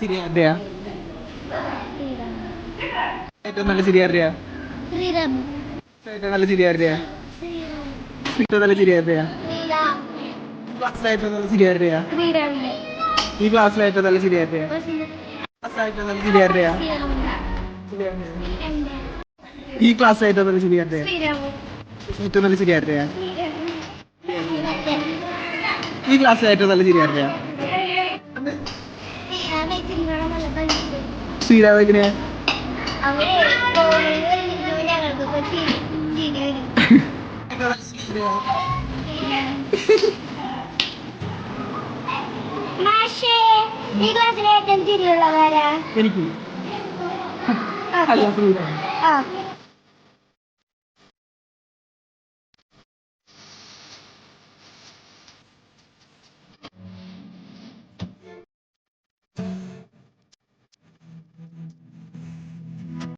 ചിരി ആരുടെയാ? ഏറ്റവും നല്ല ചിരി ആരുടെയാ? ഏറ്റവും നല്ല ചിരി ആരുടെയാ? ഏറ്റവും നല്ല ചിരി ആരുടെയാ? ക്ലാസ്സിലെ ഏറ്റവും നല്ല ചിരി ആരുടെയാ? ഈ ക്ലാസ്സിലെ ഏറ്റവും നല്ല ചിരി ആരുടെയാ? ക്ലാസ്സിലെ ഏറ്റവും നല്ല ചിരി ആരുടെയാ? ഈ ക്ലാസ്സിലെ ഏറ്റവും നല്ല ചിരി ആരുടെയാ? ഏറ്റവും നല്ല ചിരി ആരുടെയാ? ഈ ക്ലാസ്സിലെ ഏറ്റവും നല്ല ചിരി ആരുടെയാ? ശ്രീരാമനെ എനിക്ക്